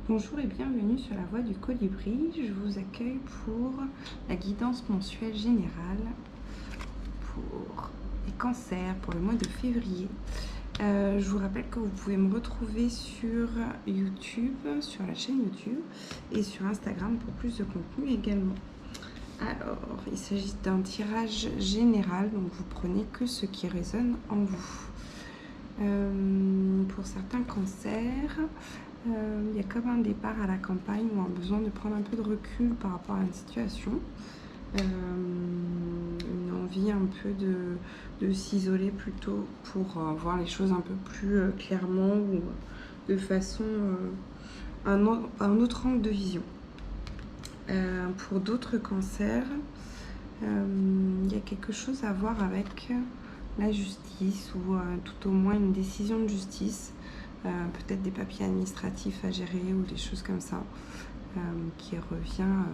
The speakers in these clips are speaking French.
Bonjour et bienvenue sur la Voie du Colibri. Je vous accueille pour la guidance mensuelle générale pour les cancers pour le mois de février. Je vous rappelle que vous pouvez me retrouver sur YouTube, sur la chaîne YouTube et sur Instagram pour plus de contenu également. Alors, il s'agit d'un tirage général, donc vous prenez que ce qui résonne en vous. Pour certains cancers, il y a comme un départ à la campagne ou un besoin de prendre un peu de recul par rapport à une situation, une envie un peu de s'isoler plutôt pour voir les choses un peu plus clairement ou de façon un autre angle de vision. Pour d'autres cancers, il y a quelque chose à voir avec la justice ou tout au moins une décision de justice, peut-être des papiers administratifs à gérer ou des choses comme ça, qui revient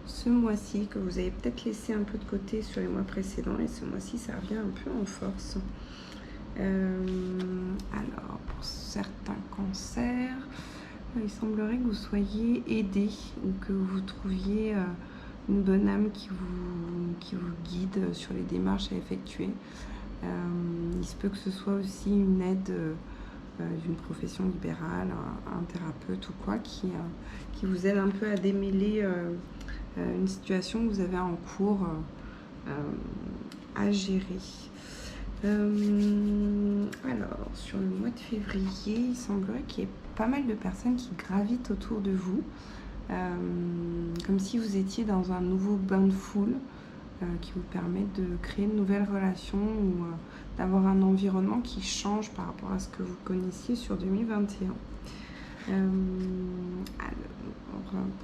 ce mois-ci, que vous avez peut-être laissé un peu de côté sur les mois précédents, et ce mois-ci ça revient un peu en force. Alors pour certains cancers, il semblerait que vous soyez aidé ou que vous trouviez une bonne âme qui vous guide sur les démarches à effectuer. Il se peut que ce soit aussi une aide d'une profession libérale, un thérapeute ou quoi, qui vous aide un peu à démêler une situation que vous avez en cours à gérer. Alors, sur le mois de février, il semblerait qu'il y ait pas mal de personnes qui gravitent autour de vous, comme si vous étiez dans un nouveau bain de foule qui vous permet de créer de nouvelles relations ou d'avoir un environnement qui change par rapport à ce que vous connaissiez sur 2021. Alors,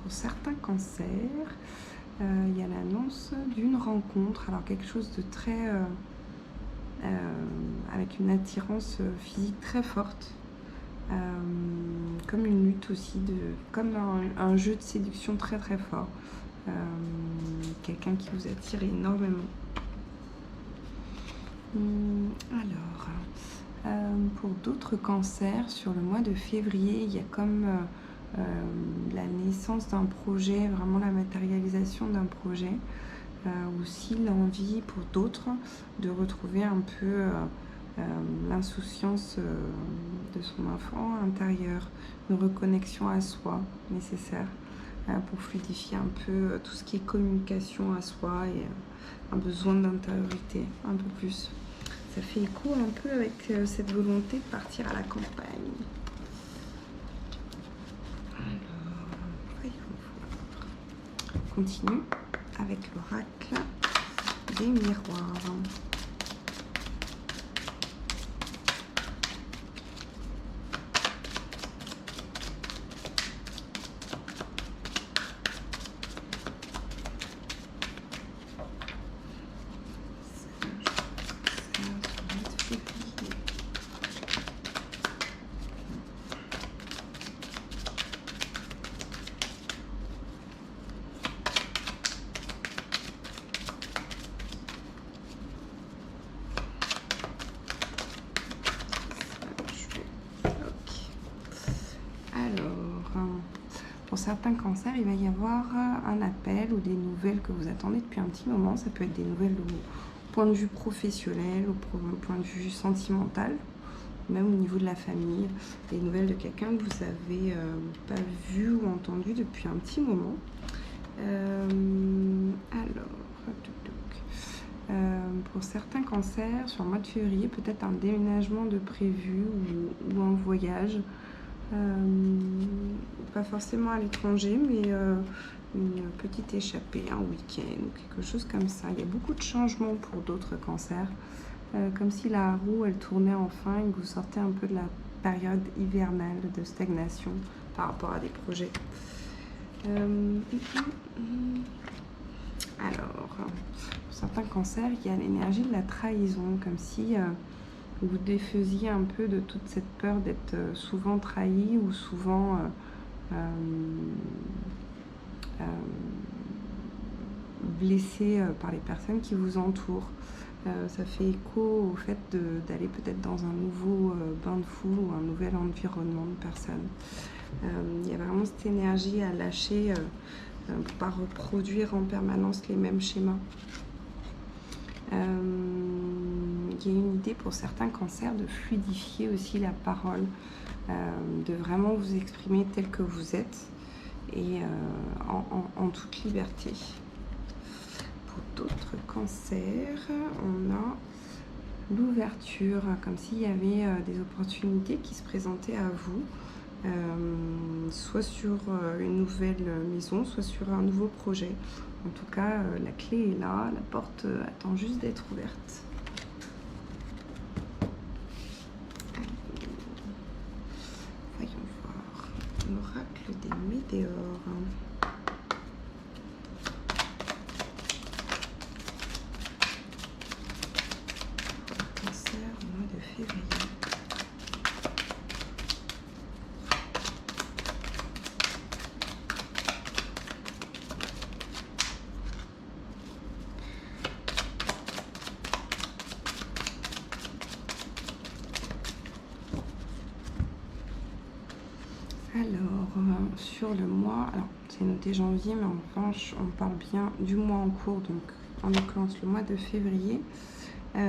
pour certains cancers, il y a l'annonce d'une rencontre, alors quelque chose de très... avec une attirance physique très forte, comme une lutte aussi, comme un jeu de séduction très très fort, quelqu'un qui vous attire énormément. Alors, pour d'autres cancers, sur le mois de février, il y a comme la naissance d'un projet, vraiment la matérialisation d'un projet, aussi l'envie pour d'autres de retrouver un peu l'insouciance de son enfant intérieur, une reconnexion à soi nécessaire pour fluidifier un peu tout ce qui est communication à soi et un besoin d'intériorité un peu plus. Ça fait écho un peu avec cette volonté de partir à la campagne. Alors, voyons voir. On continue avec l'oracle des miroirs. Pour certains cancers, il va y avoir un appel ou des nouvelles que vous attendez depuis un petit moment. Ça peut être des nouvelles au point de vue professionnel, au point de vue sentimental, même au niveau de la famille. Des nouvelles de quelqu'un que vous n'avez pas vu ou entendu depuis un petit moment. Pour certains cancers, sur le mois de février, peut-être un déménagement de prévu ou un voyage. Pas forcément à l'étranger, mais une petite échappée, un week-end ou quelque chose comme ça. Il y a beaucoup de changements pour d'autres cancers, comme si la roue elle tournait enfin et que vous sortez un peu de la période hivernale de stagnation par rapport à des projets. Alors, pour certains cancers, il y a l'énergie de la trahison, comme si vous défaisiez un peu de toute cette peur d'être souvent trahi ou souvent blessé par les personnes qui vous entourent. Ça fait écho au fait d'aller peut-être dans un nouveau bain de foule ou un nouvel environnement de personnes. Il y a vraiment cette énergie à lâcher pour pas reproduire en permanence les mêmes schémas. Il y a une idée pour certains cancers de fluidifier aussi la parole, de vraiment vous exprimer tel que vous êtes et en toute liberté. Pour d'autres cancers, on a l'ouverture, comme s'il y avait des opportunités qui se présentaient à vous, soit sur une nouvelle maison, soit sur un nouveau projet. En tout cas, la clé est là, la porte attend juste d'être ouverte. Voyons voir l'oracle des météores. Cancer au mois de février. Alors, sur le mois, alors c'est noté janvier, mais en revanche, on parle bien du mois en cours, donc en l'occurrence le mois de février, où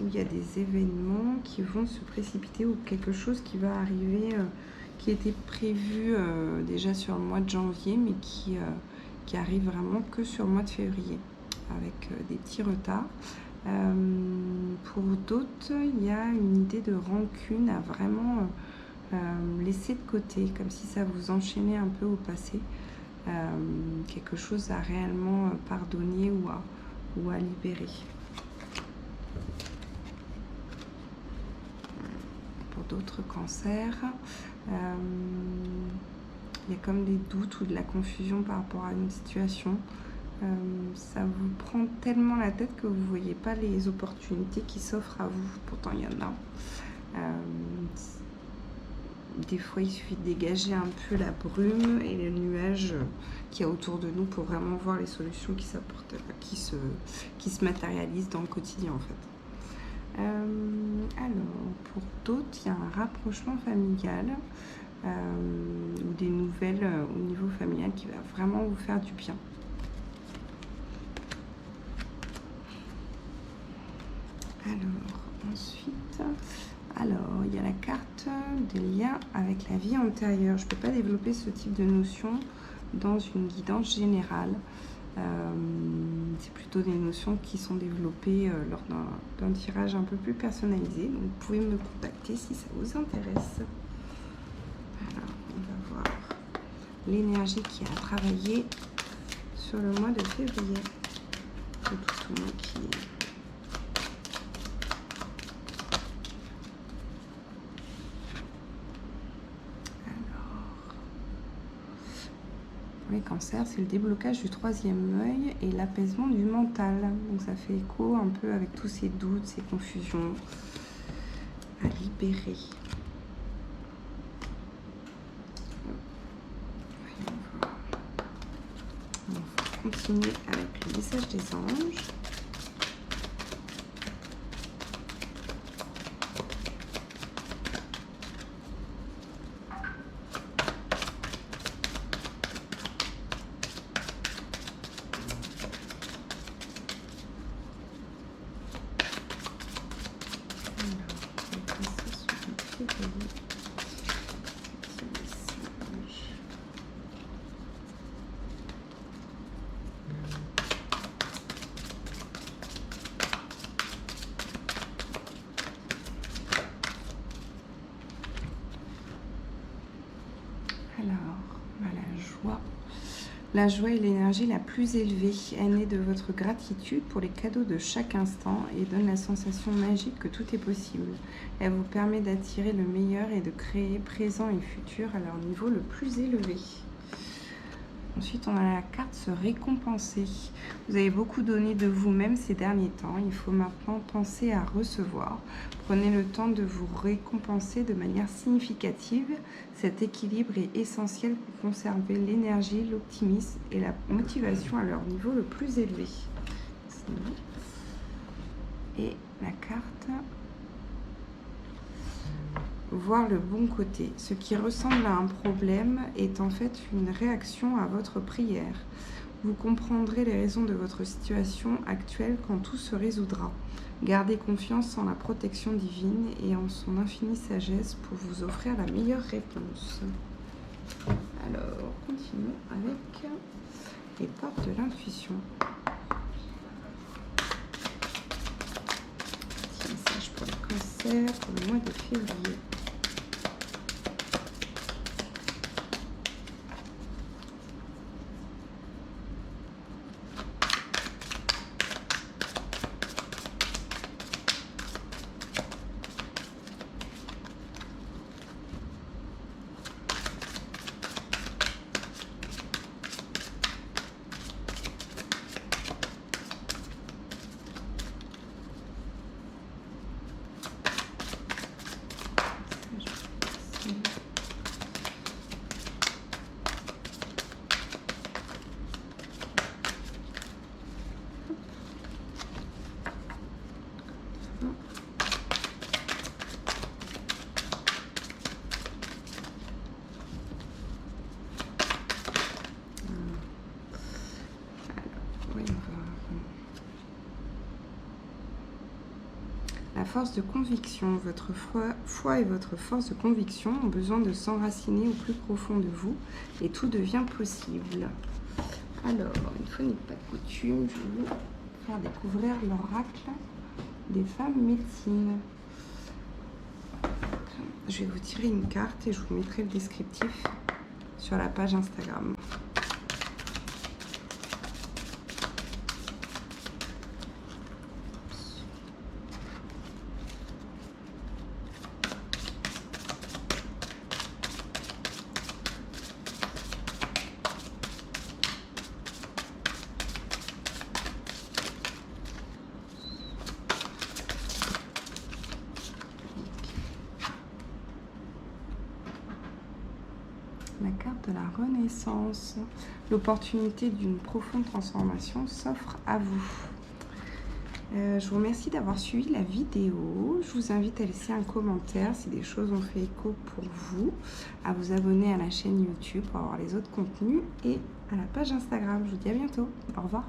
il y a des événements qui vont se précipiter ou quelque chose qui va arriver, qui était prévu déjà sur le mois de janvier, mais qui arrive vraiment que sur le mois de février, avec des petits retards. Pour d'autres, il y a une idée de rancune à vraiment laisser de côté, comme si ça vous enchaînait un peu au passé, quelque chose à réellement pardonner ou à libérer. Pour d'autres cancers, il y a comme des doutes ou de la confusion par rapport à une situation. Ça vous prend tellement la tête que vous ne voyez pas les opportunités qui s'offrent à vous. Pourtant, il y en a. Des fois, il suffit de dégager un peu la brume et les nuages qu'il y a autour de nous pour vraiment voir les solutions qui s'apportent, qui se matérialisent dans le quotidien en fait. Alors, pour d'autres, il y a un rapprochement familial ou des nouvelles au niveau familial qui va vraiment vous faire du bien. Alors, ensuite... Alors, il y a la carte des liens avec la vie antérieure. Je ne peux pas développer ce type de notion dans une guidance générale. C'est plutôt des notions qui sont développées lors d'un tirage un peu plus personnalisé. Donc, vous pouvez me contacter si ça vous intéresse. Alors, on va voir l'énergie qui a travaillé sur le mois de février. C'est tout le monde qui... Les cancers, c'est le déblocage du troisième œil et l'apaisement du mental. Donc ça fait écho un peu avec tous ces doutes, ces confusions à libérer. On va continuer avec le message des anges. La joie est l'énergie la plus élevée. Elle naît de votre gratitude pour les cadeaux de chaque instant et donne la sensation magique que tout est possible. Elle vous permet d'attirer le meilleur et de créer présent et futur à leur niveau le plus élevé. Ensuite, on a la carte se récompenser. Vous avez beaucoup donné de vous-même ces derniers temps. Il faut maintenant penser à recevoir. Prenez le temps de vous récompenser de manière significative. Cet équilibre est essentiel pour conserver l'énergie, l'optimisme et la motivation à leur niveau le plus élevé. Et la carte voir le bon côté. Ce qui ressemble à un problème est en fait une réaction à votre prière. Vous comprendrez les raisons de votre situation actuelle quand tout se résoudra. Gardez confiance en la protection divine et en son infinie sagesse pour vous offrir la meilleure réponse. Alors, continuons avec les portes de l'intuition. Petit message pour les cancers pour le mois de février. La force de conviction, votre foi et votre force de conviction ont besoin de s'enraciner au plus profond de vous et tout devient possible. Alors, une fois n'est pas coutume, je vais vous faire découvrir l'oracle des femmes médecines. Je vais vous tirer une carte et je vous mettrai le descriptif sur la page Instagram. La carte de la renaissance. L'opportunité d'une profonde transformation s'offre à vous. Je vous remercie d'avoir suivi la vidéo. Je vous invite à laisser un commentaire si des choses ont fait écho pour vous, à vous abonner à la chaîne YouTube pour avoir les autres contenus et à la page Instagram. Je vous dis à bientôt. Au revoir.